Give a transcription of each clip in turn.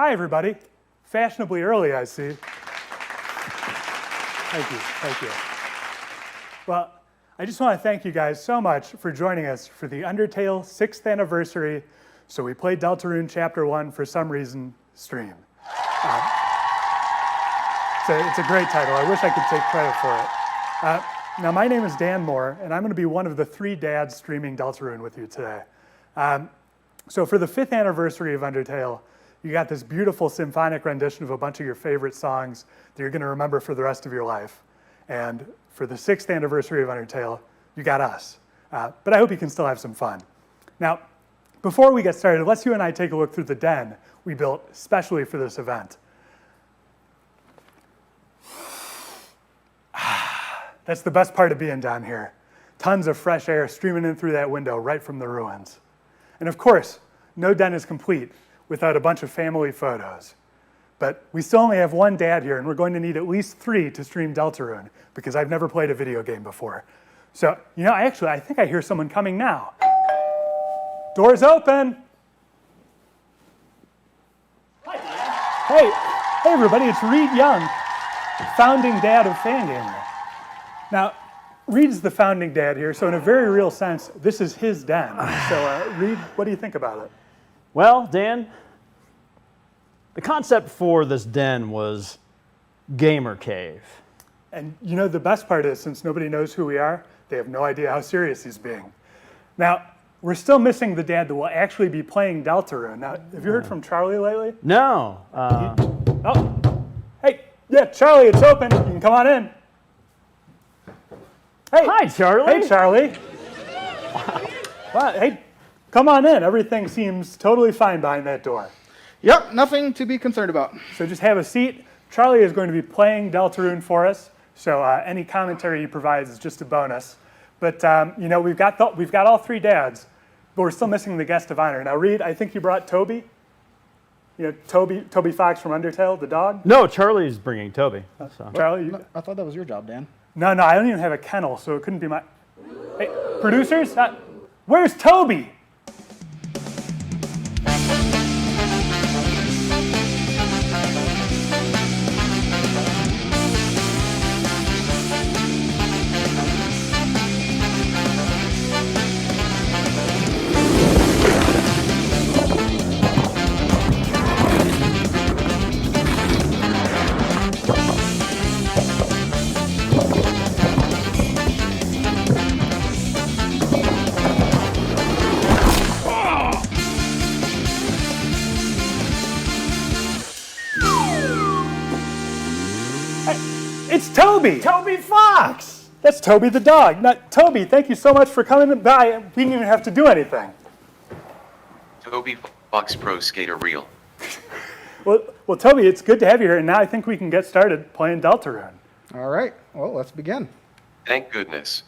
Hi, everybody. Fashionably early, I see. Thank you. Well, I just want to thank you guys so much for joining us for the Undertale 6th anniversary. So we played Deltarune Chapter 1 for some reason stream. It's a great title. I wish I could take credit for it. Now, my name is Dan Moore, and I'm going to be one of the 3 dads streaming Deltarune with you today. So for the 5th anniversary of Undertale, you got this beautiful symphonic rendition of a bunch of your favorite songs that you're going to remember for the rest of your life. And for the 6th anniversary of Undertale, you got us. But I hope you can still have some fun. Now, before we get started, let's you and I take a look through the den we built specially for this event. That's the best part of being down here. Tons of fresh air streaming in through that window right from the ruins. And of course, no den is complete without a bunch of family photos. But we still only have 1 dad here, and we're going to need at least 3 to stream Deltarune, because I've never played a video game before. So, I think I hear someone coming now. Doors open! Hi, Dan. Hey everybody, it's Reed Young, founding dad of Fangamer. Now, Reed's the founding dad here, so in a very real sense, this is his den. So, Reed, what do you think about it? Well, Dan, the concept for this den was Gamer Cave. And the best part is, since nobody knows who we are, they have no idea how serious he's being. Now, we're still missing the dad that will actually be playing Deltarune. Now, have you heard from Charlie lately? No. Hey, yeah, Charlie, it's open. You can come on in. Hey. Hi, Charlie. Hey, Charlie. Wow, hey, come on in. Everything seems totally fine behind that door. Yep, nothing to be concerned about. So just have a seat. Charlie is going to be playing Deltarune for us, so any commentary he provides is just a bonus. But we've got all 3 dads, but we're still missing the guest of honor. Now, Reed, I think you brought Toby. Tobi Fokс from Undertale, the dog. No, Charlie's bringing Toby. So. Charlie, I thought that was your job, Dan. No, I don't even have a kennel, so it couldn't be my. Hey, producers, where's Toby? It's Toby! Tobi Fokс! That's Toby the dog. Now, Toby, thank you so much for coming by. We didn't even have to do anything. Tobi Fokс Pro Skater Reel. Well, Toby, it's good to have you here, and now I think we can get started playing Deltarune. All right, well, let's begin. Thank goodness.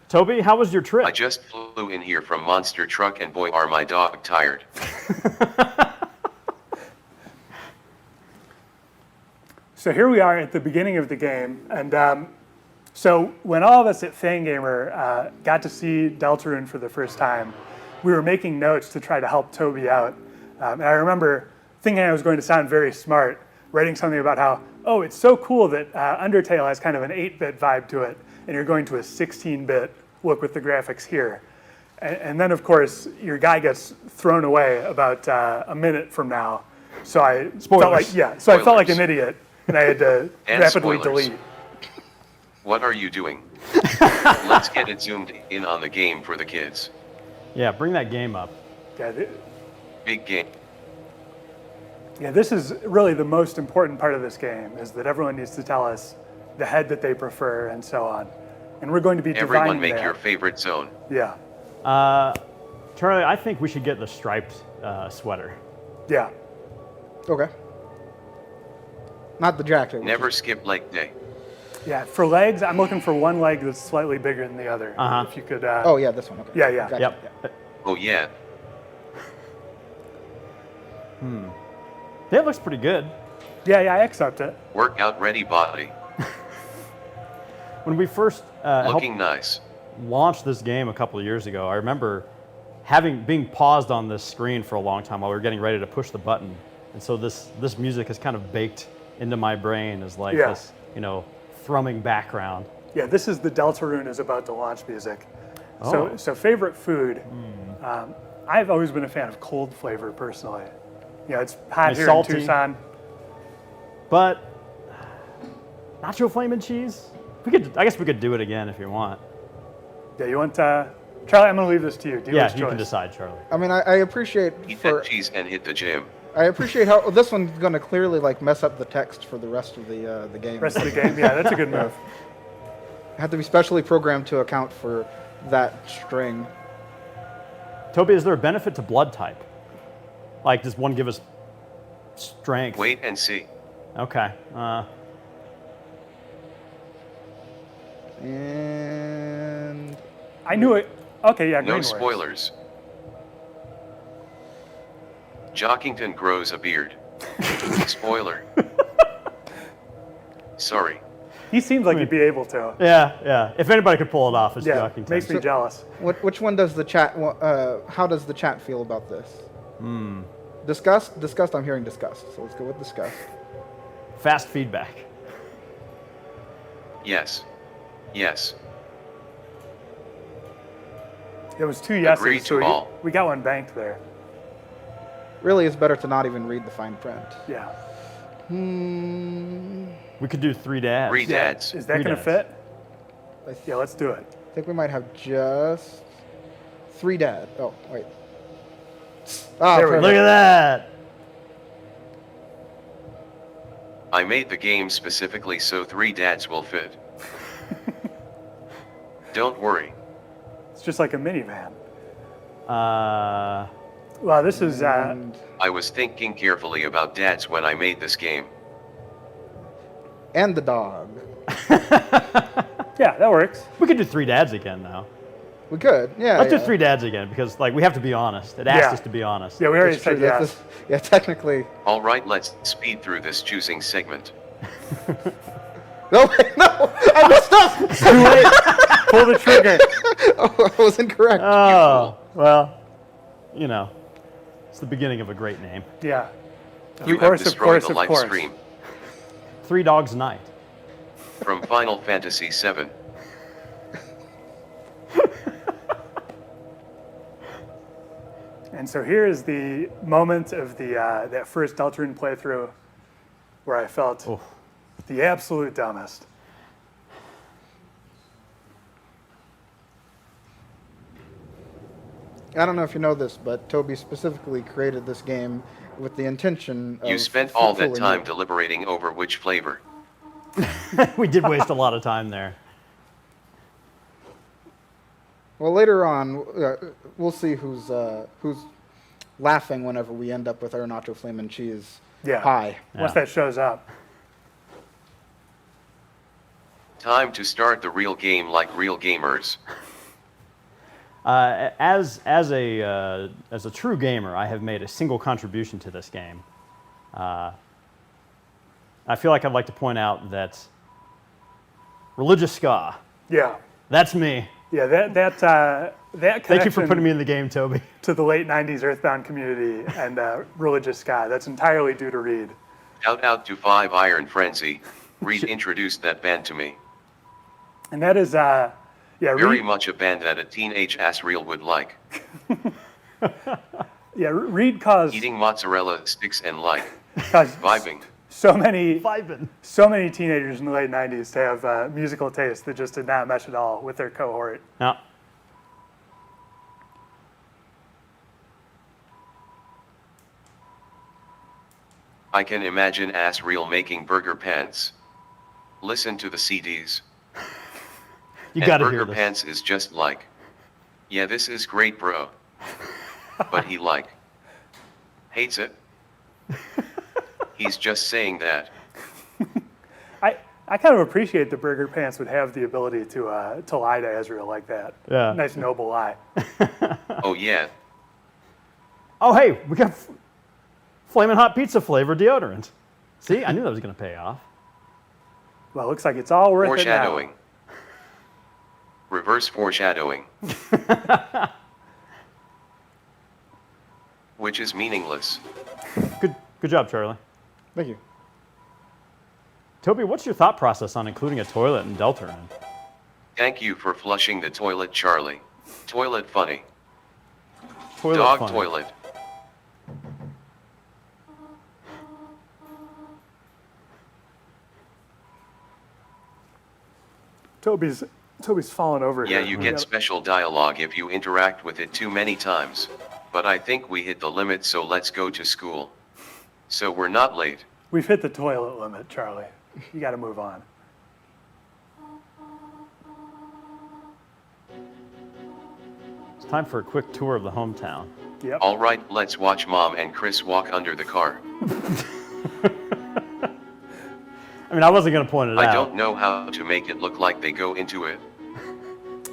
Toby, how was your trip? I just flew in here from Monster Truck, and boy are my dog tired. So here we are at the beginning of the game, and so when all of us at Fangamer got to see Deltarune for the first time, we were making notes to try to help Toby out. And I remember thinking I was going to sound very smart, writing something about how, it's so cool that Undertale has kind of an 8-bit vibe to it, and you're going to a 16-bit look with the graphics here. And then, of course, your guy gets thrown away about a minute from now. So I felt like an idiot. And I had to rapidly delete. What are you doing? Let's get it zoomed in on the game for the kids. Yeah, bring that game up. Big game. Yeah, this is really the most important part of this game, is that everyone needs to tell us the head that they prefer and so on. And we're going to be divining that. Everyone make your favorite zone. Yeah. Charlie, I think we should get the striped sweater. Yeah. Okay. Not the jacket. Never skip leg day. Yeah, for legs, I'm looking for one leg that's slightly bigger than the other. If you could. Oh yeah, this one. Okay. Yeah. Gotcha. Yep. Oh yeah. That looks pretty good. Yeah, I accept it. Workout ready body. When we first looking nice. launched this game a couple of years ago, I remember being paused on this screen for a long time while we were getting ready to push the button, and so this music is kind of baked into my brain as like this, thrumming background. Yeah, this is the Deltarun is about to launch music. So favorite food. I've always been a fan of cold flavor personally. It's hot Nice here salty. in Tucson. But nacho flame and cheese. I guess we could do it again if you want. Yeah, you want Charlie? I'm going to leave this to you. Dealer's You choice. can decide, Charlie. I mean, I appreciate Eat that cheese and hit the gym. I appreciate how this one's going to clearly like mess up the text for the rest of the game. Rest of the game. Yeah, that's a good move. Had to be specially programmed to account for that string. Toby, is there a benefit to blood type? Like, does one give us strength? Wait and see. Okay. And I knew it. Okay, yeah, green No works. spoilers. Jockington grows a beard. Spoiler. Sorry. He seems like he'd be able to. Yeah. If anybody could pull it off, it's Yeah, Jockington. makes me jealous. which one does the chat? How does the chat feel about this? Disgust. Disgust. I'm hearing disgust. So let's go with disgust. Fast feedback. Yes. Yes. It was 2 yeses, Agreed so to all. we got one banked there. Really, it's better to not even read the fine print. Yeah. We could do 3 dads. 3 dads. Is that Three going to dads. fit? Yeah, let's do it. I think we might have just 3 dad. Oh, wait. Ah, There we go. Look at that. I made the game specifically so 3 dads will fit. Don't worry. It's just like a minivan. Uh, Wow, this is And, I was thinking carefully about dads when I made this game. and the dog. yeah, that works. we could do 3 dads again now. We could. Yeah. Let's yeah. do 3 dads again because like we have to be honest. It asked Yeah. us to be honest. Yeah, we already That's true. said yes. Yeah, technically. All right, let's speed through this choosing segment. No, wait, no! I messed up! Too late. Pull the trigger. Oh, I was incorrect. Oh, well, it's the beginning of a great name. Yeah. You have destroyed the live stream. 3 Dogs Night. From Final Fantasy VII. And so here is the moment of the that first Deltarune playthrough where I felt the absolute dumbest. I don't know if you know this, but Toby specifically created this game with the intention of You spent all that fooling time you. deliberating over which flavor. We did waste a lot of time there. Well, later on, we'll see who's laughing whenever we end up with our nacho flame and cheese Yeah. pie. Once Yeah. that shows up. Time to start the real game like real gamers. As a true gamer, I have made a single contribution to this game. I feel like I'd like to point out that religious ska, Yeah. that's me. Yeah, that connection Thank you for putting me in the game, Toby. to the late 90s Earthbound community and religious ska. That's entirely due to Reed. Shout out to 5 Iron Frenzy. Reed introduced that band to me. And that is, yeah, Very Reed, much a band that a teenage Asriel would like. yeah, Reed caused Eating mozzarella sticks and like. caused Vibing. so many teenagers in the late 90s to have musical tastes that just did not mesh at all with their cohort. Now, I can imagine Asriel making burger pants. Listen to the CDs. you And got to burger hear this. pants is just like, yeah, this is great, bro. But he like hates it. He's just saying that. I kind of appreciate the Burger Pants would have the ability to lie to Ezreal like that. Yeah. Nice noble lie. Oh yeah, Oh, hey, we got Flamin' Hot Pizza flavor deodorant. See, I knew that was going to pay off. Well, looks like it's all worth it now. foreshadowing. Reverse foreshadowing. which is meaningless. Good job, Charlie. Thank you. Toby, what's your thought process on including a toilet in Deltarune? Thank you for flushing the toilet, Charlie. Toilet funny. Toilet Dog funny. toilet. Toby's fallen over Yeah, here. you get special dialogue if you interact with it too many times. But I think we hit the limit, so let's go to school. So we're not late. We've hit the toilet limit, Charlie. You got to move on. It's time for a quick tour of the hometown. Yep. Alright, let's watch Mom and Chris walk under the car. I mean, I wasn't going to point it out. I don't know how to make it look like they go into it.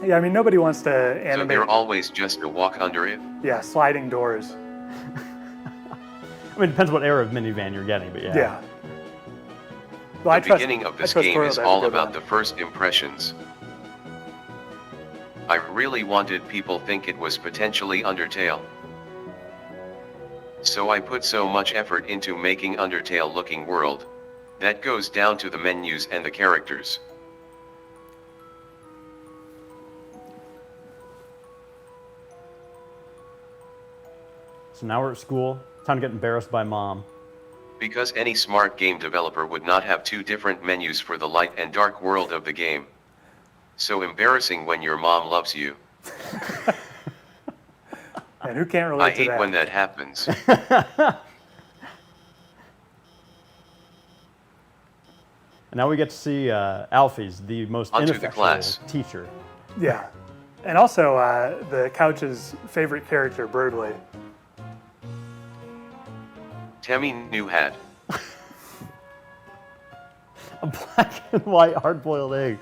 Yeah, I mean, nobody wants to So animate. they're always just a walk under it. Yeah, sliding doors. I mean, it depends what era of minivan you're getting, but yeah. Yeah. Well, The beginning of this game is all about the first impressions. I really wanted people think it was potentially Undertale. So I put so much effort into making Undertale looking world. That goes down to the menus and the characters. So now we're at school. Time to get embarrassed by Mom. Because any smart game developer would not have two different menus for the light and dark world of the game. So embarrassing when your mom loves you. And who can't relate I to hate that? when that happens. And now we get to see Alfie's, the most Onto the ineffectual class. teacher. Yeah. And also the couch's favorite character, Birdley. Temmie new hat. A black and white hard-boiled egg.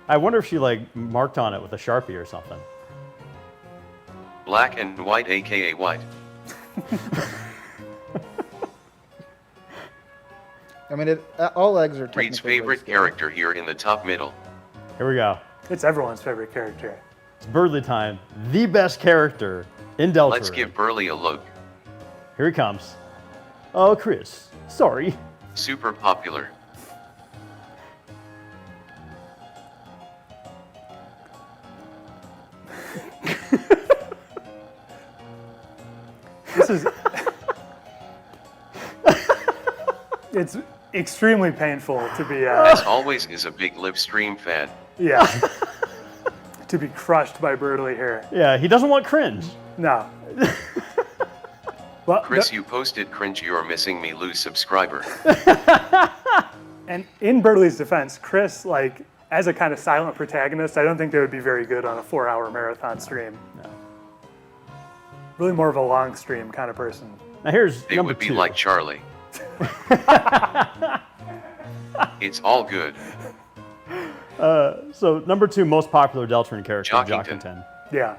I wonder if she like marked on it with a Sharpie or something. Black and white, aka white. I mean, all eggs are Reed's technically favorite roasted. character here in the top middle. Here we go. It's everyone's favorite character. It's Birdley time. The best character in Deltarune. Let's give Burley a look. Here he comes. Oh, Chris. Sorry. Super popular. This is. It's extremely painful to be. As always is a big live stream fan. Yeah. To be crushed by Birdley here. Yeah, he doesn't want cringe. No. Well, Chris, you posted cringe, you're missing me, lose subscriber. and in Birdley's defense, Chris, like, as a kind of silent protagonist, I don't think they would be very good on a 4-hour marathon stream. No. Really more of a long stream kind of person. Now here's They number would be 2. like Charlie. It's all good. So number 2 most popular Deltarune character, Jockington. Jockington. Yeah.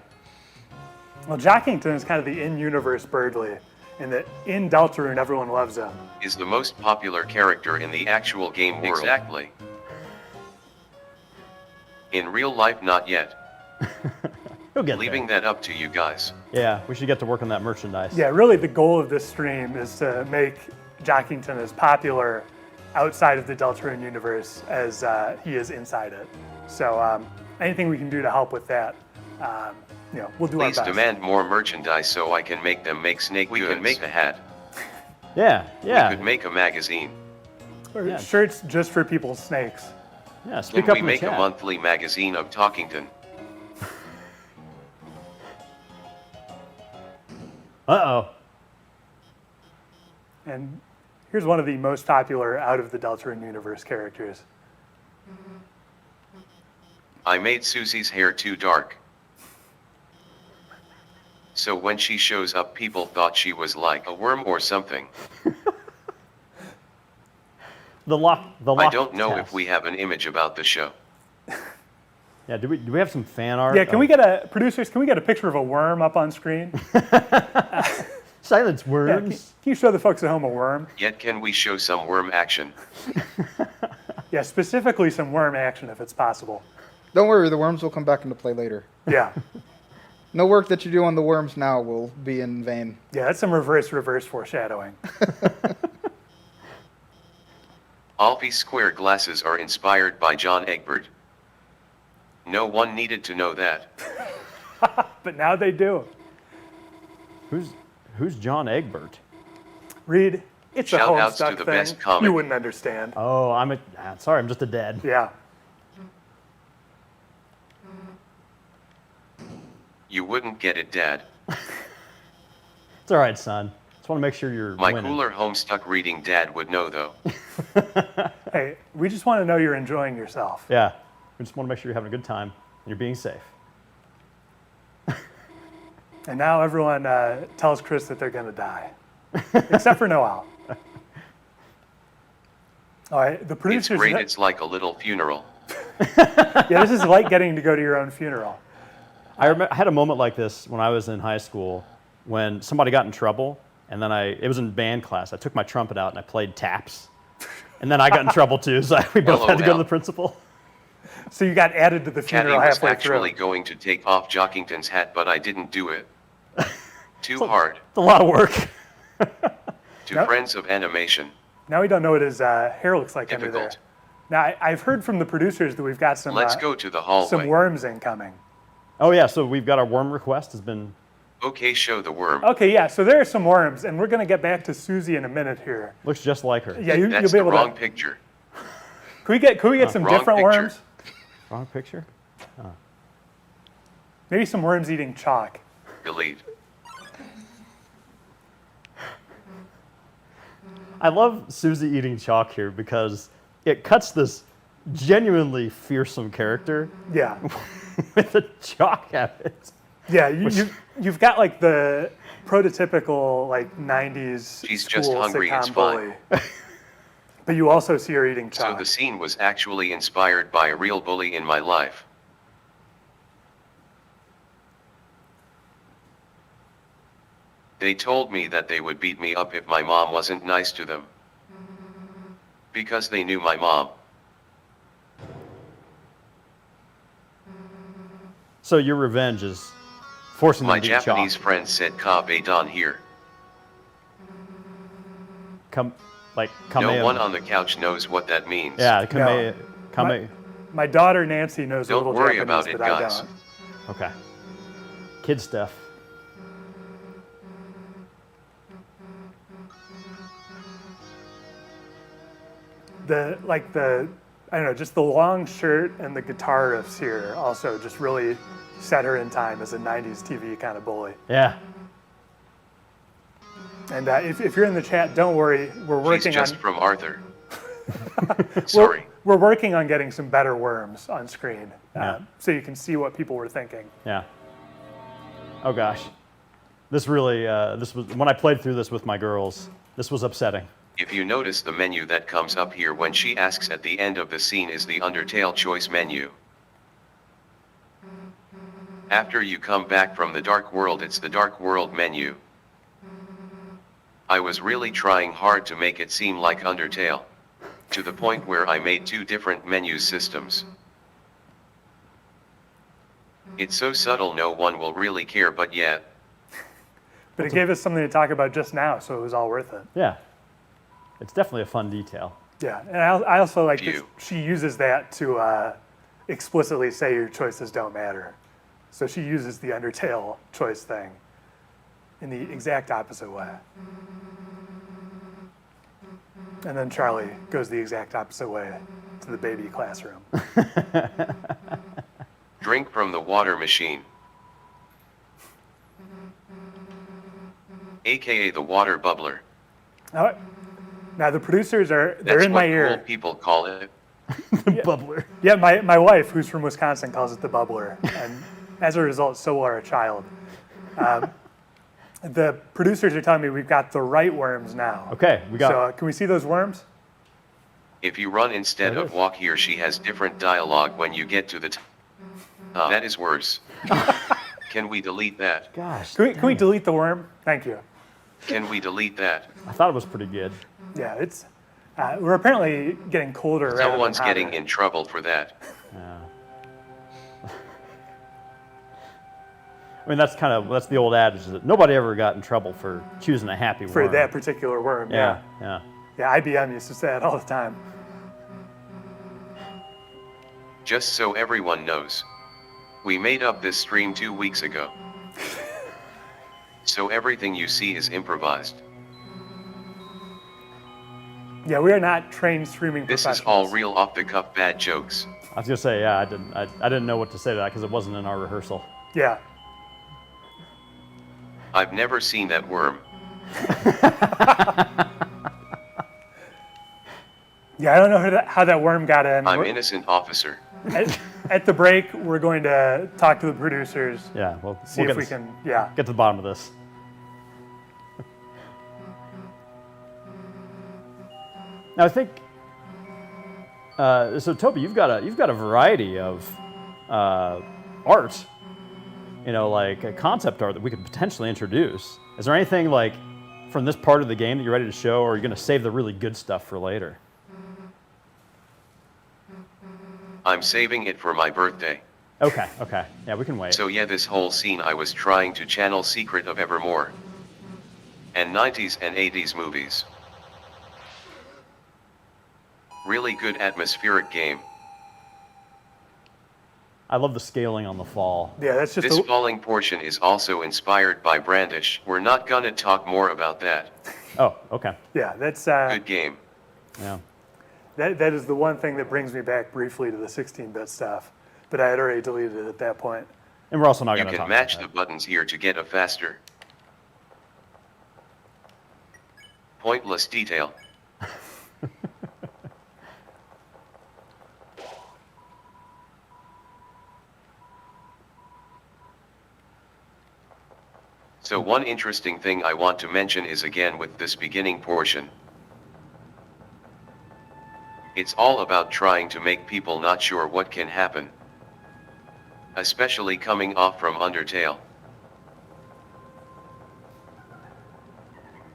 Well, Jockington is kind of the in-universe Birdley, in that in Deltarune everyone loves him. Is the most popular character in the actual game world. Exactly. In real life, not yet. He'll get Leaving there. that up to you guys. Yeah, we should get to work on that merchandise. Yeah, really the goal of this stream is to make Jockington as popular outside of the Deltarune universe as he is inside it. So anything we can do to help with that, we'll do our Please best. demand more merchandise so I can make them make snake goods. We could make a hat. Yeah, yeah. We could make a magazine. Or Yeah. shirts just for people's snakes. Yeah, speak Can up we in the make a chat. monthly magazine of Talkington? Uh-oh. And here's one of the most popular out of the Deltarune universe characters. I made Susie's hair too dark. So when she shows up, people thought she was like a worm or something. The lock. I don't know if we have an image about the show. Yeah, do we have some fan art? Yeah, can we get producers, can we get a picture of a worm up on screen? silence Yeah, worms? can you show the folks at home a worm? Yet can we show some worm action? Yeah, specifically some worm action if it's possible. Don't worry, the worms will come back into play later. Yeah. No work that you do on the worms now will be in vain. Yeah, that's some reverse foreshadowing. Alfie square glasses are inspired by John Egbert. No one needed to know that. But now they do. Who's John Egbert? Reed, it's a Shout-outs to Homestuck the thing. best comic. You wouldn't understand. Oh, sorry, I'm just a dad. Yeah. You wouldn't get it, Dad. It's all right, son. Just want to make sure you're My winning. cooler Homestuck reading dad would know, though. Hey, we just want to know you're enjoying yourself. Yeah, we just want to make sure you're having a good time and you're being safe. And now everyone tells Chris that they're going to die. Except for Noel. All right, the It's producers... great, it's like a little funeral. Yeah, this is like getting to go to your own funeral. I had a moment like this when I was in high school when somebody got in trouble, and then it was in band class. I took my trumpet out and I played taps. And then I got in trouble too, so we both had to go to the principal. So you got added to the Caddy funeral was halfway actually through. going to take off Jockington's hat, but I didn't do it. Too hard. It's a lot of work. To Nope. friends of animation. Now we don't know what his hair looks like under there. Difficult. Now, I've heard from the producers that we've got some, Let's go to the some hallway. worms incoming. Oh yeah, so we've got our worm request has been... Okay, show the worm. Okay, yeah, so there are some worms, and we're going to get back to Susie in a minute here. Looks just like her. Yeah, you'll That's be the able wrong to... picture. Can we get some Wrong different picture. worms? Wrong picture? Maybe some worms eating chalk. Delete. I love Susie eating chalk here because it cuts this genuinely fearsome character Yeah. with a chalk habit. Yeah, you've got like the prototypical like 90s She's just school hungry, sitcom it's fine. bully. But you also see her eating So chalk. the scene was actually inspired by a real bully in my life. They told me that they would beat me up if my mom wasn't nice to them. Because they knew my mom. So your revenge is forcing My them to eat Japanese chalk. friend said Kabe don here. Come No one on the couch knows what that means. Yeah, No. kame. My daughter Nancy knows a Don't little worry Japanese, about it, but I guys. don't. Okay. Kid stuff. I don't know, just the long shirt and the guitar riffs here also just really set her in time as a 90s TV kind of bully. Yeah. And if you're in the chat, don't worry, we're She's working just on from Arthur. Sorry. we're working on getting some better worms on screen, Yeah. so you can see what people were thinking. Yeah. Oh gosh. This really, this was, when I played through this with my girls, this was upsetting. If you notice, the menu that comes up here when she asks at the end of the scene is the Undertale choice menu. After you come back from the Dark World, it's the Dark World menu. I was really trying hard to make it seem like Undertale, to the point where I made 2 different menu systems. It's so subtle no one will really care, but yet, But it gave us something to talk about just now, so it was all worth it. Yeah. It's definitely a fun detail. Yeah, and I also like that Phew. she uses that to explicitly say your choices don't matter. So she uses the Undertale choice thing in the exact opposite way. And then Charlie goes the exact opposite way to the baby classroom. drink from the water machine. AKA the water bubbler. Now the producers they're That's in what my cool ear. people call it. Bubbler. Yeah, my wife, who's from Wisconsin, calls it the bubbler, and as a result, so will our child. The producers are telling me we've got the right worms now. Okay, we got So can we see those worms? If you run instead There it of is. walk here, she has different dialogue when you get to the that is worse. Can we delete that? Gosh. Can we delete the worm? Thank you. Can we delete that? I thought it was pretty good. Yeah, it's we're apparently getting colder. rather than Someone's hotter. getting in trouble for that. Yeah. I mean, that's the old adage is that nobody ever got in trouble for choosing a happy For worm. that particular worm. Yeah. Yeah, IBM used to say that all the time. Just so everyone knows, we made up this stream 2 weeks ago. So everything you see is improvised. Yeah, we are not trained streaming This professionals. is all real off-the-cuff bad jokes. I was gonna say, yeah, I didn't know what to say to that because it wasn't in our rehearsal. Yeah. I've never seen that worm. Yeah, I don't know how that worm got in. I'm innocent officer. At the break, we're going to talk to the producers. Yeah, well, See if we can, get to the bottom of this. Now I think, so Toby, you've got a variety of art, like a concept art that we could potentially introduce. Is there anything like from this part of the game that you're ready to show, or are you going to save the really good stuff for later? I'm saving it for my birthday. Okay, yeah, we can wait. So yeah, this whole scene I was trying to channel Secret of Evermore and 90s and 80s movies. Really good atmospheric game. I love the scaling on the fall. Yeah, that's just This falling portion is also inspired by Brandish. We're not gonna talk more about that. Oh, okay. Yeah, that's Good game. Yeah. that is the one thing that brings me back briefly to the 16-bit stuff, but I had already deleted it at that point. And we're also not You going to talk can match about the buttons here to get a faster. Pointless detail. So one interesting thing I want to mention is again with this beginning portion. It's all about trying to make people not sure what can happen. Especially coming off from Undertale.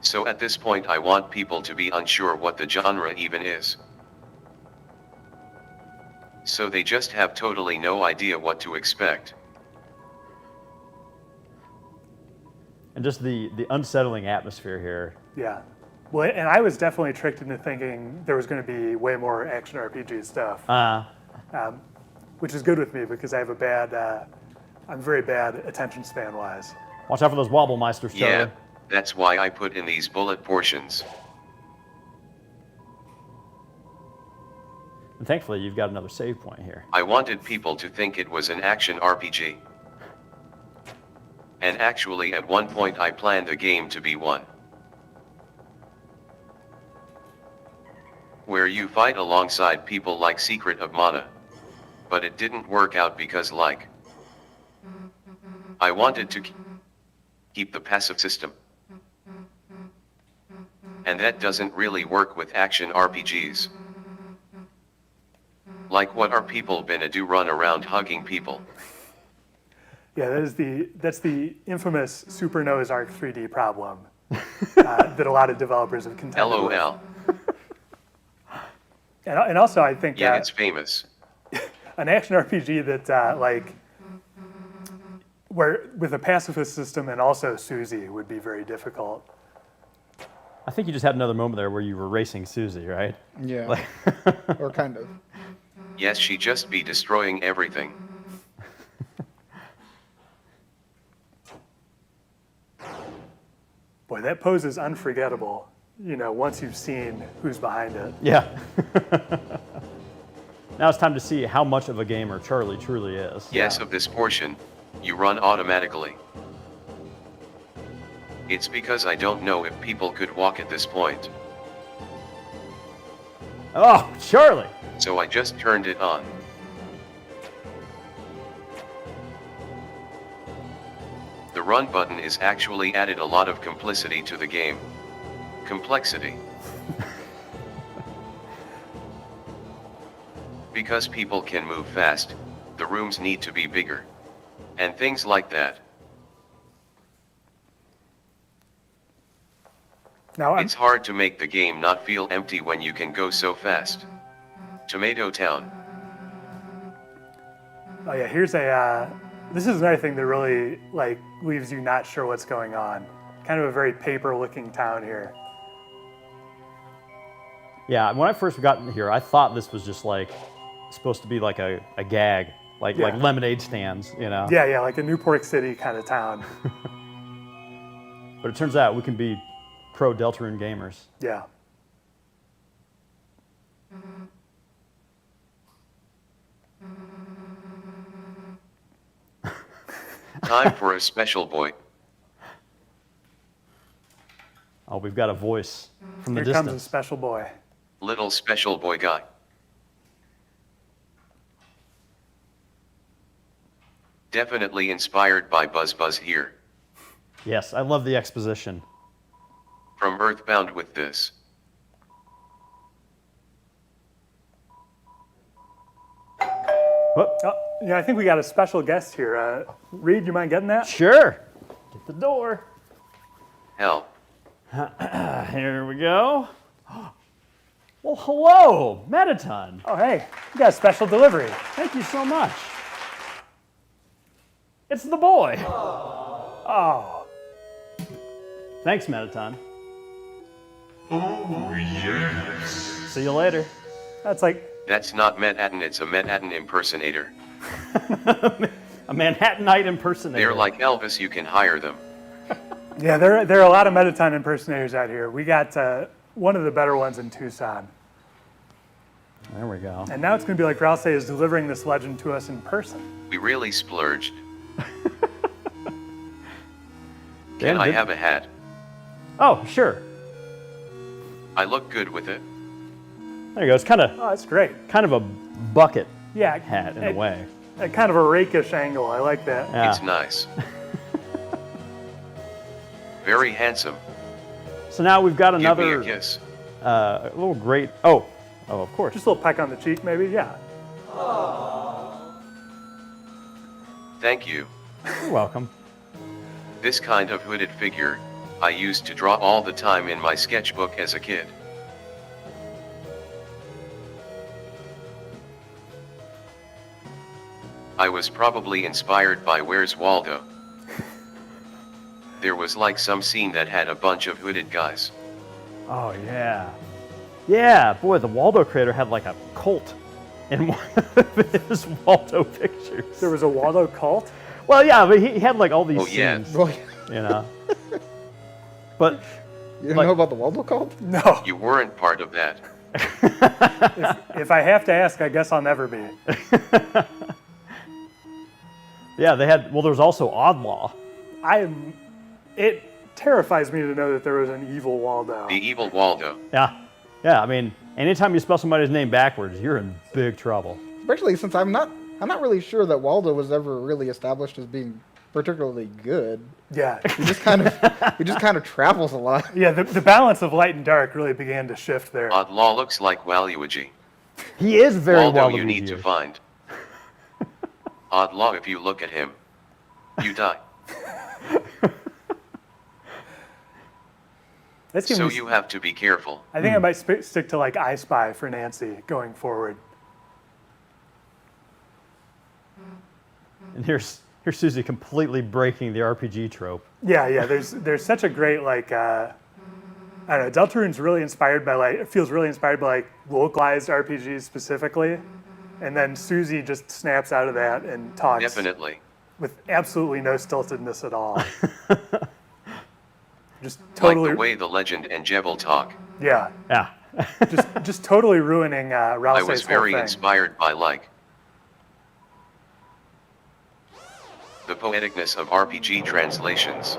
So at this point I want people to be unsure what the genre even is. So they just have totally no idea what to expect. And just the unsettling atmosphere here. Yeah. Well, and I was definitely tricked into thinking there was going to be way more action RPG stuff, which is good with me because I have I'm very bad attention span wise. Watch out for those wobble meisters, Charlie. Yeah, that's why I put in these bullet portions. And thankfully, you've got another save point here. I wanted people to think it was an action RPG. And actually at one point I planned the game to be one where you fight alongside people like Secret of Mana. But it didn't work out because I wanted to keep the passive system. And that doesn't really work with action RPGs. Like what are people gonna do, run around hugging people? Yeah, that's the infamous Super Noah's Ark 3D problem that a lot of developers have contended with. LOL. And also, I think Yeah, it's famous. an action RPG that where with a pacifist system and also Susie would be very difficult. I think you just had another moment there where you were racing Susie, right? Yeah. Or kind of. Yes, she just be destroying everything. Boy, that pose is unforgettable, once you've seen who's behind it. Yeah. Now it's time to see how much of a gamer Charlie truly is. Yes, of this portion, you run automatically. It's because I don't know if people could walk at this point. Oh, Charlie! So I just turned it on. The run button is actually added a lot of complexity to the game. Complexity. Because people can move fast, the rooms need to be bigger. And things like that. Now, It's hard to make the game not feel empty when you can go so fast. Tomato Town. oh yeah, here's a This is another thing that really like leaves you not sure what's going on. Kind of a very paper-looking town here. Yeah, when I first got in here, I thought this was just like supposed to be like a gag, like lemonade stands, you know? Yeah, like a Newport City kind of town. But it turns out we can be pro Deltarune gamers. Yeah. Time for a special boy. Oh, we've got a voice from the Here comes a distance. special boy. Little special boy guy. Definitely inspired by Buzz here. Yes, I love the exposition. From Earthbound with this. Whoop. Oh, yeah, I think we got a special guest here. Reed, you mind getting that? Sure. Get the door. Hell. Here we go. Well, hello, Metaton. Oh, hey, we got a special delivery. Thank you so much. It's the boy. Oh, Thanks, Metaton. Oh, yes. See you later. that's like, That's not Manhattan, it's a Manhattan impersonator. A Manhattanite impersonator. They're like Elvis, you can hire them. yeah, there are a lot of Metaton impersonators out here. We got one of the better ones in Tucson. There we go. And now it's going to be like Ralse is delivering this legend to us in person. We really splurged. Dan, Can I have a hat? Oh, sure. I look good with it. There you go. It's kind Oh, that's great. of a bucket Yeah, hat in a way. a kind of a rakish angle. I like that. Yeah. It's nice. Very handsome. So now we've got Give another me a kiss. little great. Oh, of course. Just a little peck on the cheek, maybe. Yeah. Thank you. You're welcome. This kind of hooded figure, I used to draw all the time in my sketchbook as a kid. I was probably inspired by Where's Waldo. There was like some scene that had a bunch of hooded guys. Oh yeah. Yeah, boy, the Waldo creator had like a cult in one of his Waldo pictures. There was a Waldo cult. Well, yeah, but he had like all these Oh, yeah. scenes, Well, you know. But you didn't Like- know about the Waldo cult? No. You weren't part of that. If I have to ask, I guess I'll never be. yeah, they had. Well, there was also Oddlaw. It terrifies me to know that there was an evil Waldo. The evil Waldo. Yeah, yeah. I mean, anytime you spell somebody's name backwards, you're in big trouble. Especially since I'm not really sure that Waldo was ever really established as being particularly good. Yeah. He just kind of travels a lot. Yeah, the balance of light and dark really began to shift there. Oddlaw looks like Waluigi. He is very Waldo Waluigi. you need to find. Oddlaw, if you look at him, you die. That's gonna So be- you have to be careful. I think I might stick to like I Spy for Nancy going forward. And here's Susie completely breaking the RPG trope. Yeah. There's such a great like I don't know. Deltarune's really inspired by like it feels really inspired by like localized RPGs specifically, and then Susie just snaps out of that and talks Definitely. with absolutely no stiltedness at all. Just totally. Like the way the legend and Jebel talk. Yeah. Yeah. Just totally ruining I Ralph's was whole very thing. inspired by like the poeticness of RPG translations.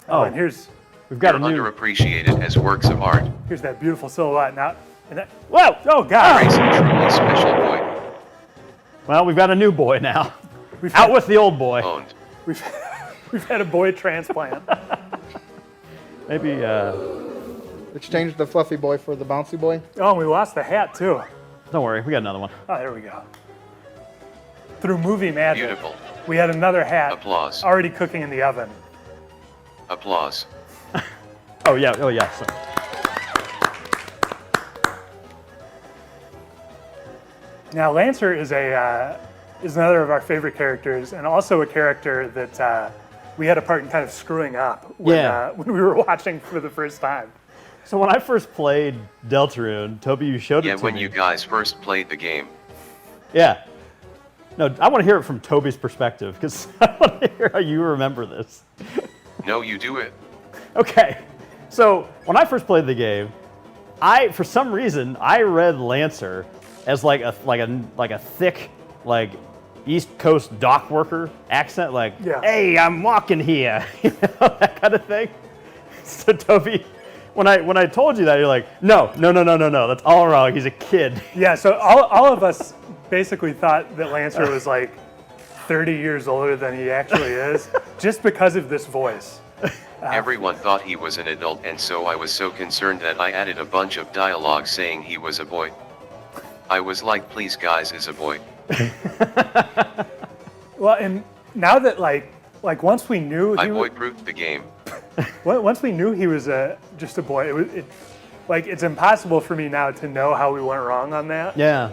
Oh, and here's We've got They're a new. underappreciated as works of art. that beautiful silhouette now. And that, whoa! Oh God! Trace a truly special boy. Well, we've got a new boy now. We've Out with the old boy. Owned. We've had a boy transplant. Maybe. Exchanged the fluffy boy for the bouncy boy. Oh, and we lost the hat too. Don't worry, we got another one. Oh, there we go. Through movie magic, Beautiful. we had another hat Applause. already cooking in the oven. Applause. Oh yeah. Oh yeah. Sorry. Now, Lancer is a is another of our favorite characters, and also a character that we had a part in kind of screwing up when we were watching for the first time. So when I first played Deltarune, Toby, you showed it Yeah, to when me. you guys first played the game. Yeah. No, I want to hear it from Toby's perspective, because I want to hear how you remember this. No, you do it. Okay. So when I first played the game, for some reason, I read Lancer as like a thick, like East Coast dock worker accent, like, Yeah. "Hey, I'm walking here," you know, that kind of thing. So Toby, when I told you that, you're like, no, that's all wrong. He's a kid. Yeah, so all of us basically thought that Lancer was like 30 years older than he actually is, just because of this voice. Everyone thought he was an adult, and so I was so concerned that I added a bunch of dialogue saying he was a boy. I was like, please guys, is a boy. Well, and now that like once we knew I he was, boy-proofed the game. once we knew he was just a boy, it's impossible for me now to know how we went wrong on that. Yeah.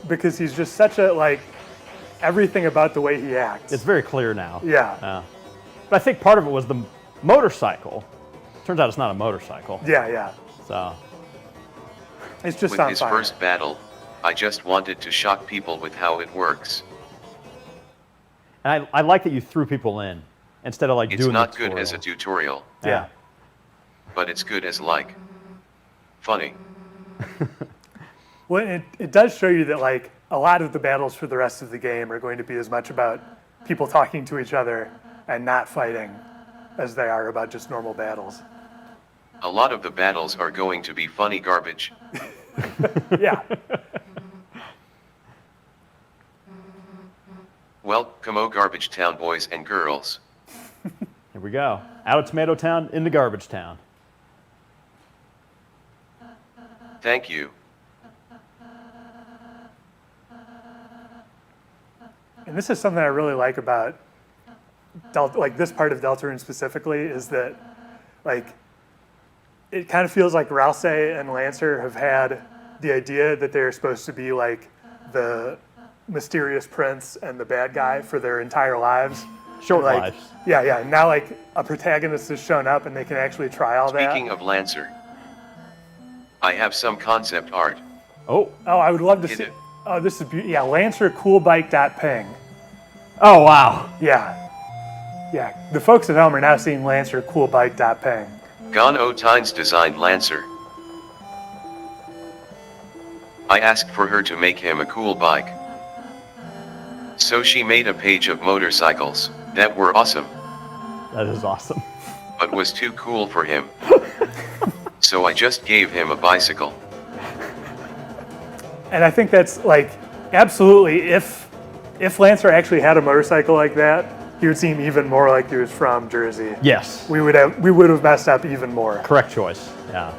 Because he's just such a everything about the way he acts. It's very clear now. Yeah. But I think part of it was the motorcycle. Turns out it's not a motorcycle. Yeah. So. It's just With on his fire. first battle, I just wanted to shock people with how it works. And I like that you threw people in instead of It's doing not the good as a tutorial. tutorial, Yeah. but it's good as funny. Well, it does show you that a lot of the battles for the rest of the game are going to be as much about people talking to each other and not fighting as they are about just normal battles. A lot of the battles are going to be funny garbage. Yeah. Welcome, Garbage Town boys and girls. Here we go. Out of Tomato Town into Garbage Town. Thank you. And this is something I really like about this part of Deltarune specifically, is that it kind of feels like Rouse and Lancer have had the idea that they're supposed to be like the mysterious prince and the bad guy for their entire lives. Short lives. Yeah. And now a protagonist has shown up and they can actually try all that. Speaking of Lancer, I have some concept art. Oh, I would love to Hit see. it. Oh, this is beautiful. Yeah, Lancer coolbike.ping. oh wow. Yeah. The folks at home are now seeing Lancer coolbike.ping. Gon O'Tynes designed Lancer. I asked for her to make him a cool bike. So she made a page of motorcycles that were awesome, That is awesome. but was too cool for him. So I just gave him a bicycle. And I think that's absolutely, if Lancer actually had a motorcycle like that, he would seem even more like he was from Jersey. Yes. We would have messed up even more. Correct choice. Yeah.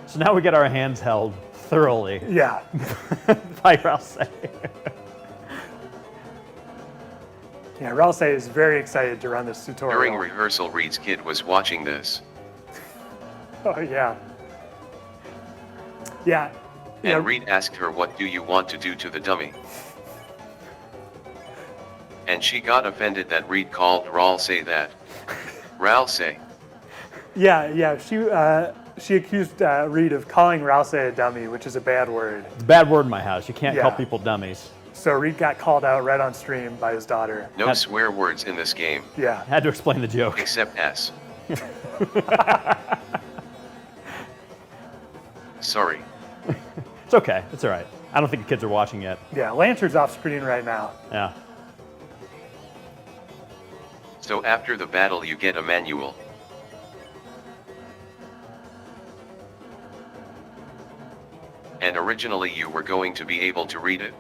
So now we get our hands held thoroughly Yeah. by Rouse. Yeah, Rouse is very excited to run this tutorial. During rehearsal, Reed's kid was watching this, Oh yeah. Yeah. and Reed asked her, "What do you want to do to the dummy?" And she got offended that Reed called Ralse that. Ralse. Yeah. She accused Reed of calling Rouse a dummy, which is a bad word. It's a bad word in my house. You can't call Yeah. people dummies. So Reed got called out right on stream by his daughter. No swear words in this game, Yeah. I had to explain the joke. except S. Sorry. It's okay. It's all right. I don't think the kids are watching yet. Yeah, Lancer's off screen right now. Yeah. So after the battle you get a manual. And originally you were going to be able to read it.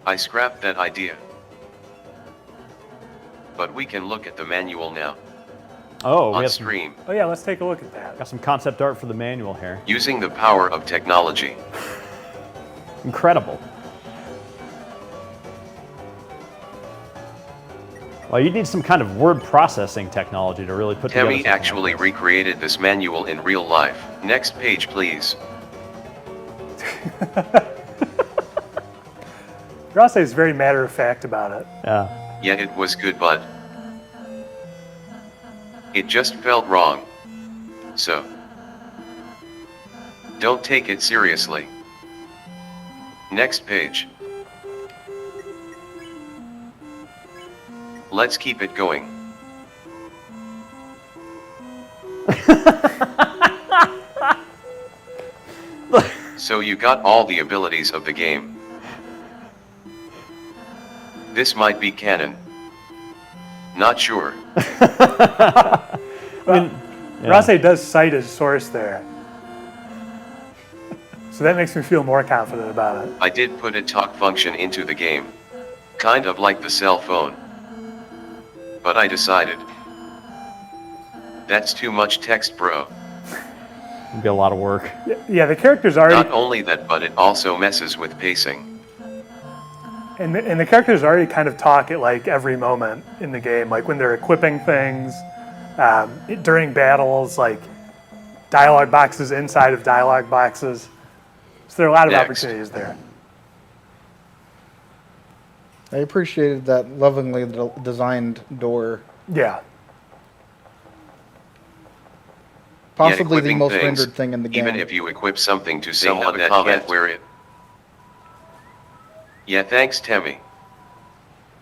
I scrapped that idea. But we can look at the manual now, Oh, we on have some, stream, Oh yeah, let's take a look at that. got some concept art for the manual here. using the power of technology. Incredible. Well, you need some kind of word processing technology to really put together Temmie something actually like recreated this manual in real life. Next page, please. Rase is very matter of fact about it. this. Yeah. Yeah, it was good, but it just felt wrong. So, don't take it seriously. Next page. Let's keep it going. So you got all the abilities of the game. This might be canon. Not sure. Rase does cite his source there. So that makes me feel more confident about it. I did put a talk function into the game. Kind of like the cell phone. But I decided, that's too much text, bro. It'd be a lot of work. Yeah, the characters already... Not only that, but it also messes with pacing. And the characters already kind of talk at like every moment in the game, like when they're equipping things, during battles, like dialogue boxes inside of dialogue boxes. So there are a lot of Next. opportunities there. I appreciated that lovingly designed door. Yeah. Possibly the equipping most things, rendered thing in the game. Even if you equip something to someone that can't wear it. Yeah, thanks, Temmie.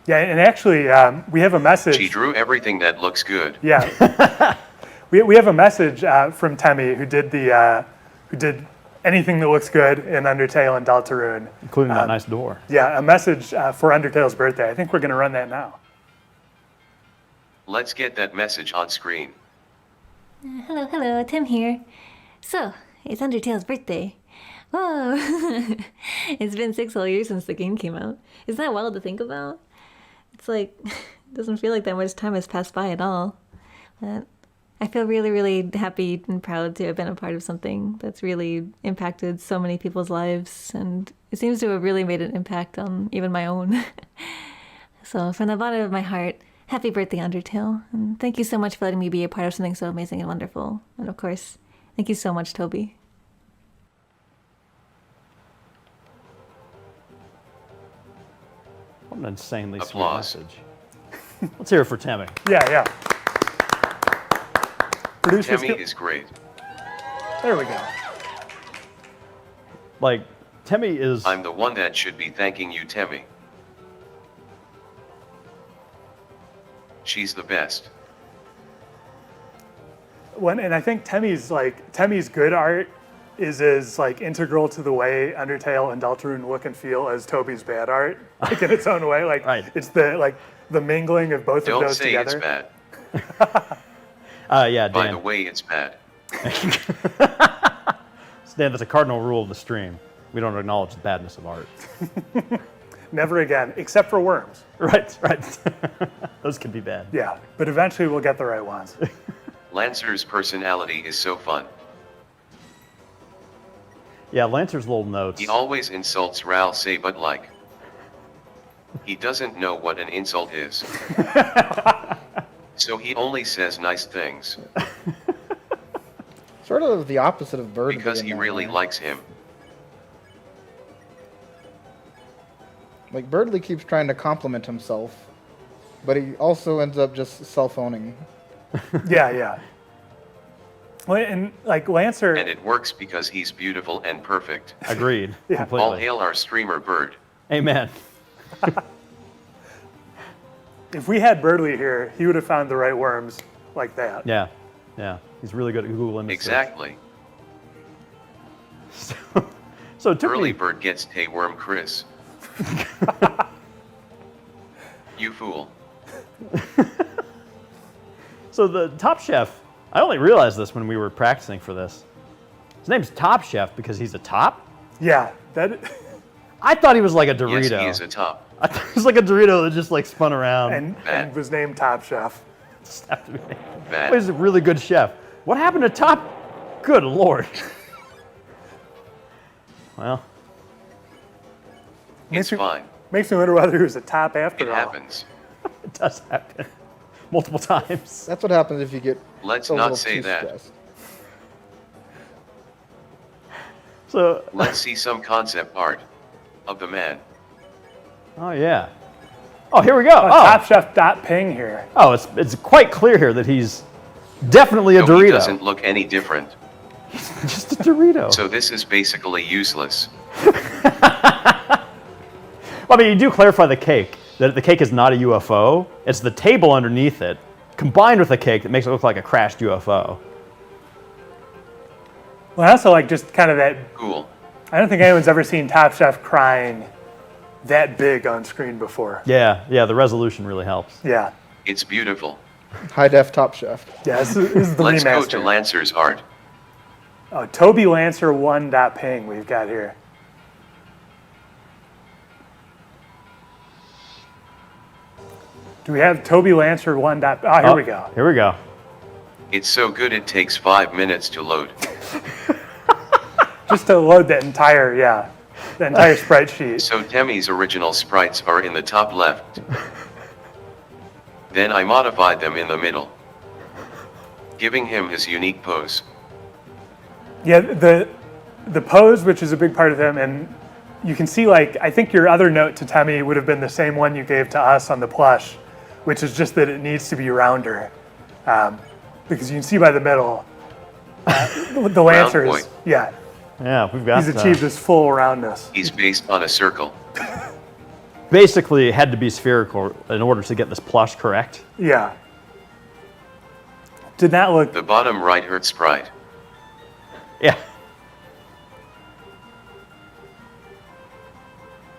Yeah, and actually, we have a message. She drew everything that looks good. Yeah. we have a message from Temmie, who did anything that looks good in Undertale and Deltarune. Including that nice door. Yeah, a message for Undertale's birthday. I think we're going to run that now. Let's get that message on screen. Hello, Tim here. So, it's Undertale's birthday. Whoa! It's been 6 whole years since the game came out. Isn't that wild to think about? It's like, it doesn't feel like that much time has passed by at all. But I feel really, really happy and proud to have been a part of something that's really impacted so many people's lives, and it seems to have really made an impact on even my own. So, from the bottom of my heart, happy birthday, Undertale, and thank you so much for letting me be a part of something so amazing and wonderful. And of course, thank you so much, Toby. What an insanely Applause. sweet message. Let's hear it for Temmie. Yeah. Producer Temmie is great. There we go. Like, Temmie is... I'm the one that should be thanking you, Temmie. She's the best. And I think Temmie's good art is as like integral to the way Undertale and Deltarune look and feel as Toby's bad art, like in its own way. Like Right. It's the mingling of both Don't of those say together. it's bad. yeah, By Dan. the way, it's bad. Dan, that's a cardinal rule of the stream. We don't acknowledge the badness of art. Never again, except for worms. Right. Those can be bad. Yeah, but eventually we'll get the right ones. Lancer's personality is so fun. Yeah, Lancer's little notes. He always insults Ral say but like. He doesn't know what an insult is. So he only says nice things. Sort of the opposite of Bird. Because he really likes him. Like, Birdley keeps trying to compliment himself, but he also ends up just self-owning. Yeah. Well, and like Lancer. And it works because he's beautiful and perfect. Agreed. Yeah. Completely. All hail our streamer Bird. Amen. If we had Birdley here, he would have found the right worms like that. Yeah. He's really good at Google Image Exactly. search. So it took Early me, Bird gets Worm Chris. You fool. so the Top Chef, I only realized this when we were practicing for this. His name's Top Chef because he's a top? Yeah, that. I thought he was like a Dorito. Yes, he is a top. I thought he was like a Dorito that just like spun around. and was named Top Chef. Have to be. Bad. Oh, he's a really good chef. What happened to Top? Good Lord. Well, It's fine. Makes me wonder whether he was a top after It all. happens. It does happen multiple times. That's what happens if you get Let's a not little say too that. stressed. So, Let's see some concept art of the man. oh yeah. Oh, here we go. Oh, Oh, Top Chef dot ping here. oh, it's quite clear here that he's definitely a No, he Dorito. doesn't look any different. Just a Dorito. So this is basically useless. Well, I mean, you do clarify the cake, that the cake is not a UFO. It's the table underneath it, combined with the cake, that makes it look like a crashed UFO. Well, I also like just kind of that. Cool. I don't think anyone's ever seen Top Chef crying that big on screen before. Yeah, the resolution really helps. Yeah. It's beautiful. High def Top Chef. Yeah, this is the Let's remaster. go to Lancer's art. Oh, Toby Lancer 1 dot ping we've got here. Do we have Toby Lancer 1 dot? Oh, here we go. Here we go. It's so good it takes 5 minutes to load. Just to load that entire, the entire sprite sheet. So Temmie's original sprites are in the top left. Then I modified them in the middle, giving him his unique pose. Yeah, the pose, which is a big part of him, and you can see, like, I think your other note to Temmie would have been the same one you gave to us on the plush, which is just that it needs to be rounder. Because you can see by the middle, the Lancer boy. is, yeah, Yeah, we've got. he's achieved this full roundness. He's based on a circle. Basically, it had to be spherical in order to get this plush correct. Yeah. Did not look, The bottom right hurt sprite. Yeah.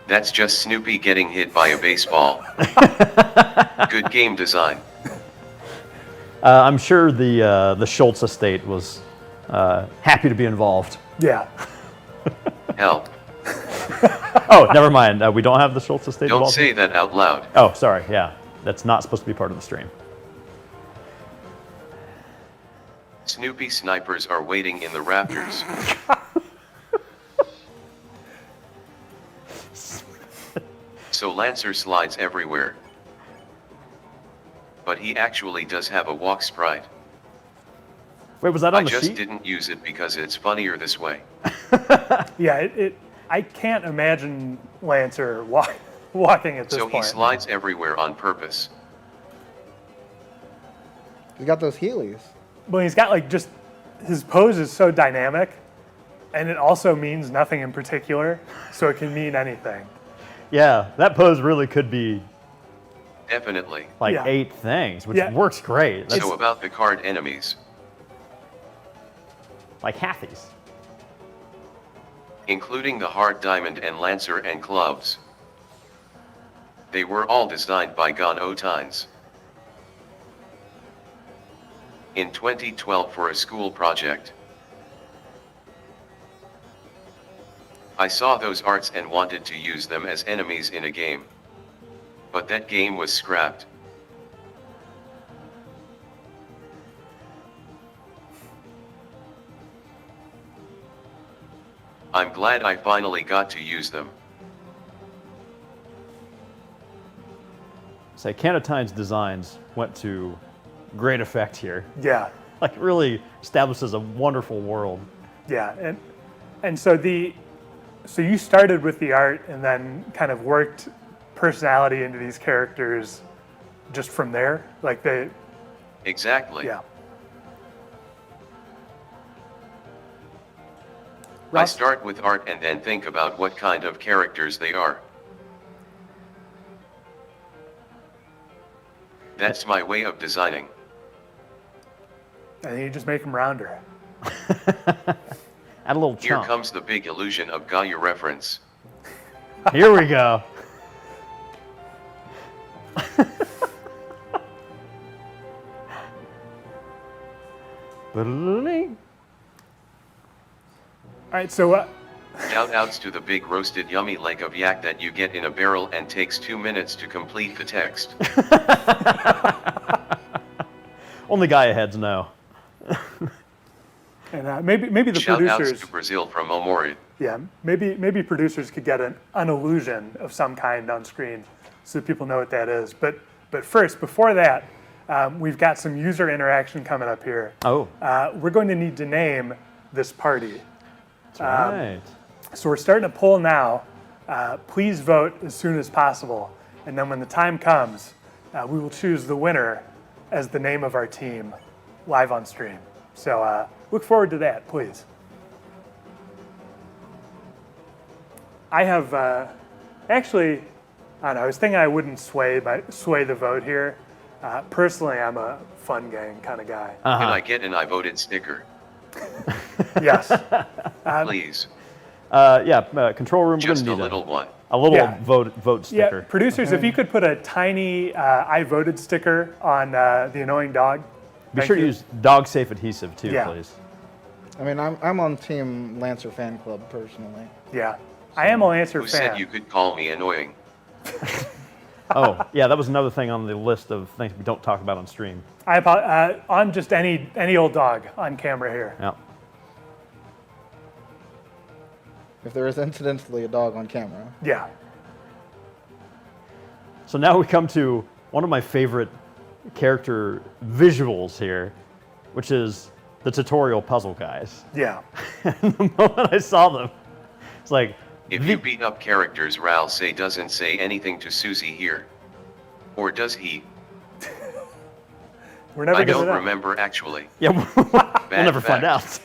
That's just Snoopy getting hit by a baseball. Good game design. I'm sure the Schultz estate was happy to be involved. yeah. Help. Oh, never mind. We don't have the Schultz estate Don't involved. say that out loud. Oh, sorry. Yeah, that's not supposed to be part of the stream. Snoopy snipers are waiting in the rafters. So Lancer slides everywhere. But he actually does have a walk sprite. Wait, was that I on the just sheet? didn't use it because it's funnier this way. Yeah, I can't imagine Lancer walking at this So he point. slides everywhere on purpose. You got those Heelys. Well, he's got like just, his pose is so dynamic, and it also means nothing in particular, so it can mean anything. Yeah, that pose really could be Definitely. like Yeah. 8 things, which Yeah. works great. That's So about the card enemies. like halfies. Including the Heart Diamond and Lancer and Clubs. They were all designed by Gon Otines. In 2012 for a school project. I saw those arts and wanted to use them as enemies in a game. But that game was scrapped. I'm glad I finally got to use them. Say, Canatine's designs went to great effect here. Yeah, Like, it really establishes a wonderful world. yeah, and so you started with the art and then kind of worked personality into these characters just from there, like Exactly. yeah. I start with art and then think about what kind of characters they are. That's my way of designing. And then you just make them rounder. Add a little Here chunk. comes the big illusion of Gaia reference. Here we go. All right, so Shout outs to the big roasted yummy leg of yak that you get in a barrel and takes 2 minutes to complete the text. Only Gaia heads know. and maybe the Shout outs producers, to Brazil from Omorid. yeah, maybe producers could get an illusion of some kind on screen so that people know what that is. But But first, before that, we've got some user interaction coming up here. Oh, We're going to need to name this party. that's right. So we're starting a poll now. Please vote as soon as possible. And then when the time comes, we will choose the winner as the name of our team live on stream. So look forward to that, please. I have, actually, I don't know, I was thinking I wouldn't sway the vote here. Personally, I'm a fun gang kind of guy. Uh-huh. Can I get an I voted sticker? Yes. Please. Control room. Just we're a gonna need little one. a little Yeah. vote sticker. Yeah, producers, if you could put a tiny I voted sticker on the annoying dog. Be Thank sure to you. use dog safe adhesive too, Yeah. please. I mean, I'm on Team Lancer fan club personally. Yeah. I am a Lancer Who fan. said you could call me annoying? Oh, yeah, that was another thing on the list of things we don't talk about on stream. On just any old dog on camera here. Yeah. If there is incidentally a dog on camera. Yeah. So now we come to one of my favorite character visuals here, which is the tutorial puzzle guys. Yeah. The moment I saw them, it's like, If you beat up characters, Ral say doesn't say anything to Susie here. Or does he? We're never I going to don't know. remember actually. yeah, we'll Bad never find out. fact.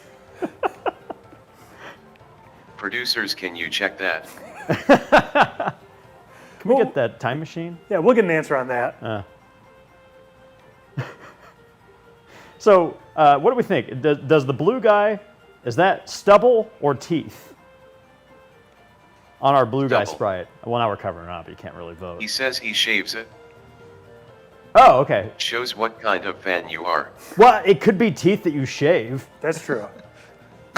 Producers, can you check that? Can we get that time machine? Yeah, we'll get an answer on that. So, what do we think? Does the blue guy, is that stubble or teeth on our blue guy Stubble. sprite? Well, now we're covering it up. You can't really vote. He says he shaves it. Oh, okay. Shows what kind of fan you are. Well, it could be teeth that you shave. That's true.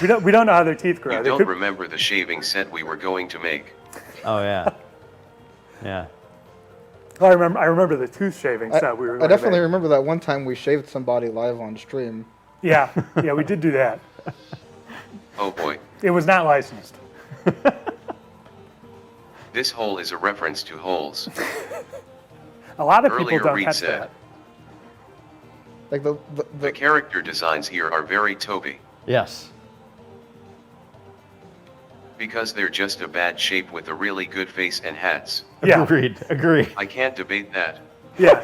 We don't know how their teeth grow. You They don't could- remember the shaving set we were going to make. Oh, yeah. Yeah. Oh, I remember the tooth shaving set we were I going to definitely make. remember that one time we shaved somebody live on stream. Yeah, we did do that. Oh boy. It was not licensed. This hole is a reference to holes. A lot of people Earlier don't Reed catch said. that. Like The character designs here are very Toby. Yes. Because they're just a bad shape with a really good face and hats. Yeah. Agreed. Agree. I can't debate that. Yeah,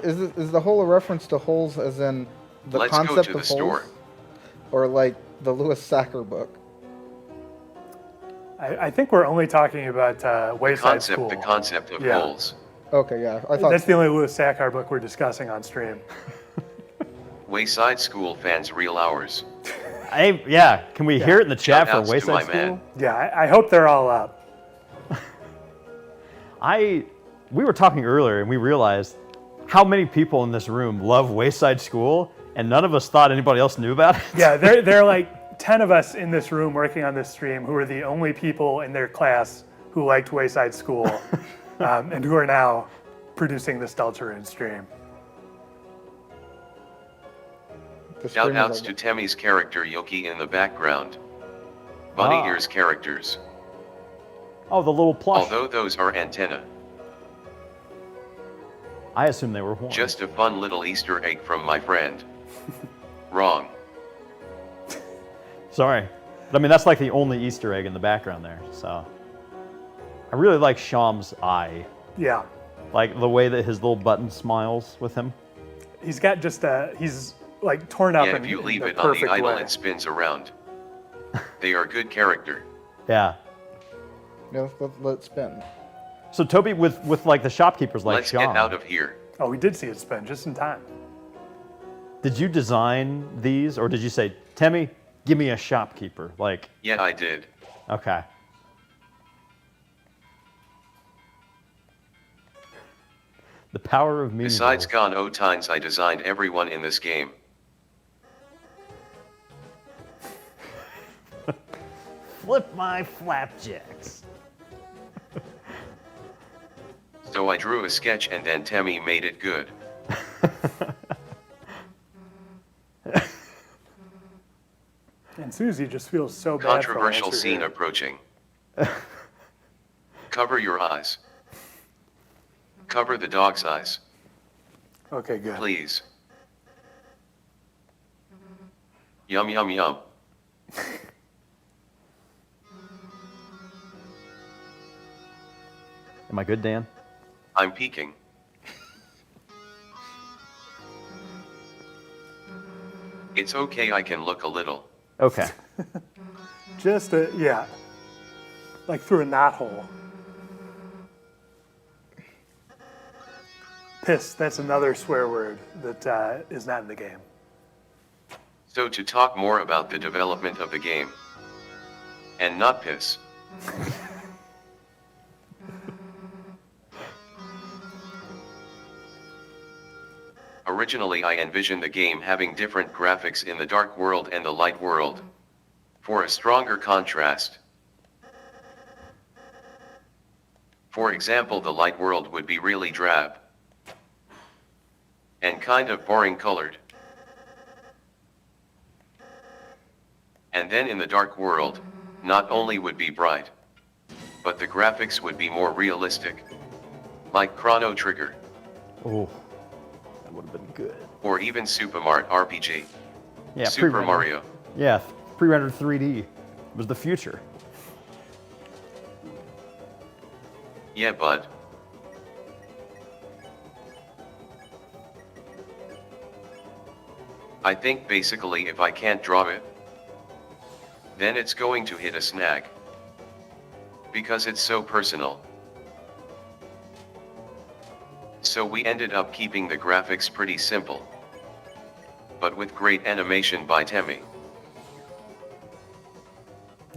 is the whole a reference to holes as in the Let's go concept to of the store. holes? Or like the Lewis Sacker book? I think we're only talking about Wayside School. The concept of Yeah. holes. Okay, yeah. I thought That's the only Lewis Sackar book we're discussing on stream. Wayside School fans real hours. Yeah. Can we hear it in the chat for Shout-outs to Wayside my School? man. Yeah, I hope they're all up. We were talking earlier and we realized how many people in this room love Wayside School, and none of us thought anybody else knew about it. Yeah, there are like 10 of us in this room working on this stream who are the only people in their class who liked Wayside School and who are now producing this Deltaren stream. the stream Shout is outs like- to Temmie's character Yoki in the background. Bunny Ah. Ears characters. Oh, the little plush. Although those are antenna. I assume they were horns. Just a fun little Easter egg from my friend. Wrong. Sorry. But I mean, that's like the only Easter egg in the background there. So I really like Sham's eye. Yeah, Like the way that his little button smiles with him. he's got just he's like torn up Yeah, in, if you in leave the it on the perfect idle, way. it spins around. They are good character. Yeah. Yeah, let it spin. So Toby, with like the shopkeepers like Let's Sham, get out of here. Oh, we did see it spin just in time. did you design these, or did you say, Temmie, give me a shopkeeper? Like, Yeah, I did. okay. The power of meaning. Besides gone O times I designed everyone in this game. Flip my flapjacks. So I drew a sketch and then Temmie made it good. And Susie just feels so bad Controversial for scene here. approaching. Cover your eyes. Cover the dog's eyes. Okay, good. Please. Yum yum yum. Am I good, Dan? I'm peeking. It's okay, I can look a little. Okay. Just yeah, like through a knothole. Piss, that's another swear word that is not in the game. So to talk more about the development of the game. And not piss. Originally I envisioned the game having different graphics in the dark world and the light world. For a stronger contrast. For example, the light world would be really drab. And kind of boring colored. And then in the dark world, not only would be bright, but the graphics would be more realistic. Like Chrono Trigger. Oh, that would have been good. Or even Super Mario RPG. Yeah, Super pre-rendered. Mario. Yeah, pre-rendered 3D was the future. Yeah, bud. I think basically if I can't draw it, then it's going to hit a snag. Because it's so personal. So we ended up keeping the graphics pretty simple. But with great animation by Temmie.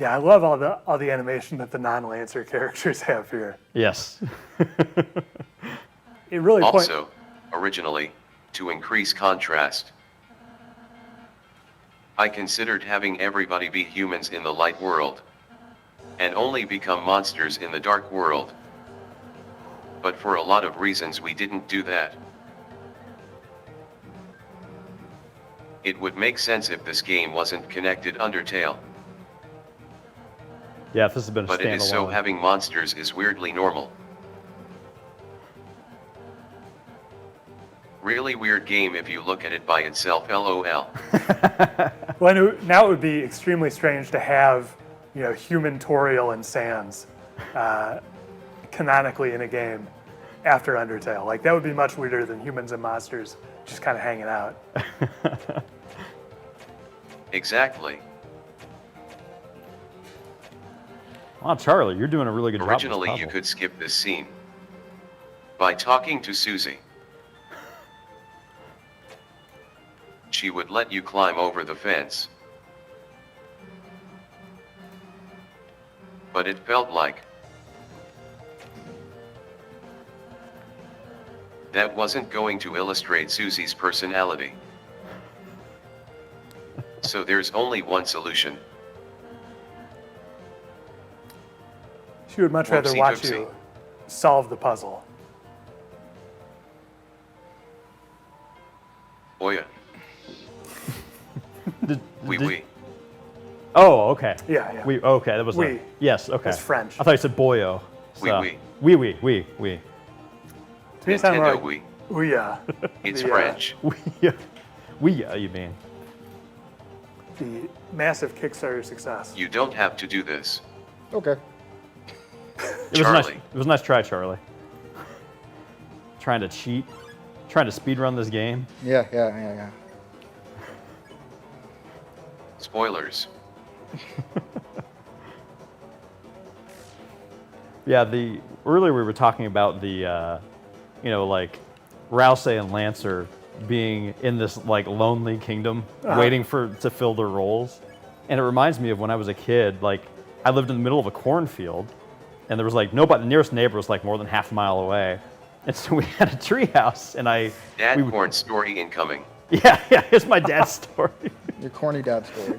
Yeah, I love all the animation that the non-Lancer characters have here. Yes. It really Also, originally, to increase contrast, I considered having everybody be humans in the light world, and only become monsters in the dark world. But for a lot of reasons we didn't do that. It would make sense if this game wasn't connected Undertale. Yeah, if this has been a But it is so standalone. having monsters is weirdly normal. Really weird game if you look at it by itself, LOL. Well, now it would be extremely strange to have, human Toriel and Sans canonically in a game after Undertale. Like, that would be much weirder than humans and monsters just kind of hanging out. Exactly. Wow, Charlie, you're doing a really good job. Originally with this you puzzle. could skip this scene by talking to Susie. She would let you climb over the fence. But it felt like that wasn't going to illustrate Susie's personality. So there's only one solution. She would much rather Whoopsie watch doopsie. you solve the puzzle. Oh yeah. Oui, did- oui. Oh, okay. Yeah. Okay, that was Oui. Yes, okay. That's French. I thought you said boyo. Oui, So- oui. Oui, oui, oui, oui. To me, it sounded Nintendo like, oui. ooh, yeah. It's The, French. Oui, yeah. Oui, yeah, you mean. The massive Kickstarter success. You don't have to do this. Okay. It was a nice. Charlie. It was a nice try, Charlie. Trying to cheat, trying to speed run this game. Yeah. Spoilers. Yeah, earlier we were talking about the, like Rousey and Lancer being in this like lonely kingdom, waiting to fill their roles, and it reminds me of when I was a kid. Like I lived in the middle of a cornfield, and there was like nobody. The nearest neighbor was like more than half a mile away, and so we had a treehouse, and Dad we would- corn story incoming. Yeah, here's my dad's story. Your corny dad story.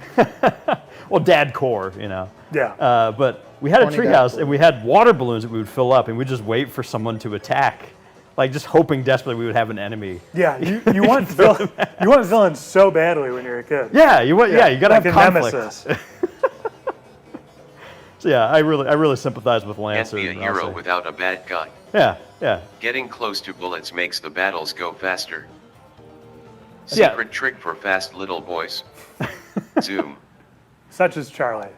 Well, dad core, Yeah. But we had a Corny dad treehouse, core. and we had water balloons that we would fill up, and we'd just wait for someone to attack, like just hoping desperately we would have an enemy. Yeah, you want villains so badly when you're a kid. Yeah, you gotta like have a conflict. nemesis. So yeah, I really sympathize with Can't Lancer. be a and hero Rousey. without a bad guy. Yeah, yeah. Getting close to bullets makes the battles go faster. Yeah. Secret trick for fast little boys. Zoom. Such as Charlie.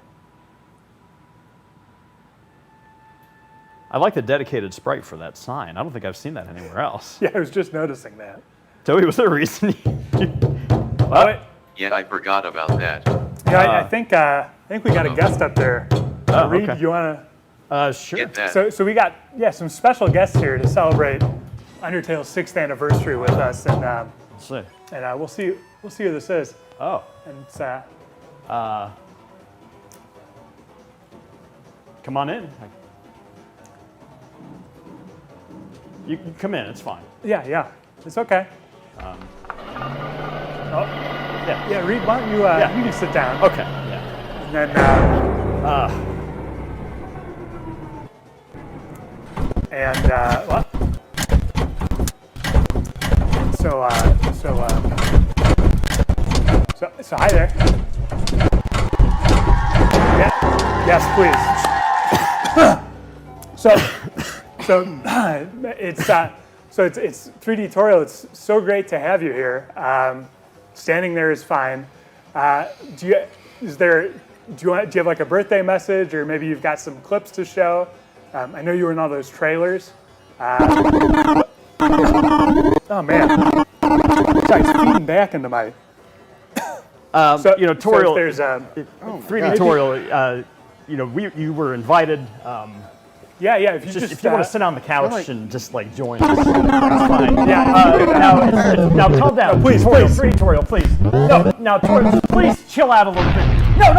I like the dedicated sprite for that sign. I don't think I've seen that anywhere else. Yeah, I was just noticing that. Toby, was there a reason Oh, Yeah, I forgot about that. yeah, I think we got a guest up there. Oh, Reed, okay. you want Sure. Get that. to? So we got some special guests here to celebrate Undertale's 6th anniversary with us, and Let's see. we'll see who this is. Oh. And it's Come on in. You can come in, it's fine. yeah, it's okay. Yeah. Yeah, Reed, why don't you you can sit down, Okay. Yeah. and then what? So hi there. Yeah, yes, please. It's 3D tutorial. It's so great to have you here. Standing there is fine. Do you have like a birthday message, or maybe you've got some clips to show? I know you were in all those trailers. Oh man, sorry, it's feeding back into my. Toriel, there's 3D Toriel, you were invited. yeah. If you If you want to sit on the couch like- and just like join us, that's fine. yeah. Now calm down. Please, Toriel, please. 3D Toriel, please. No, now Toriel, please chill out a little bit. No,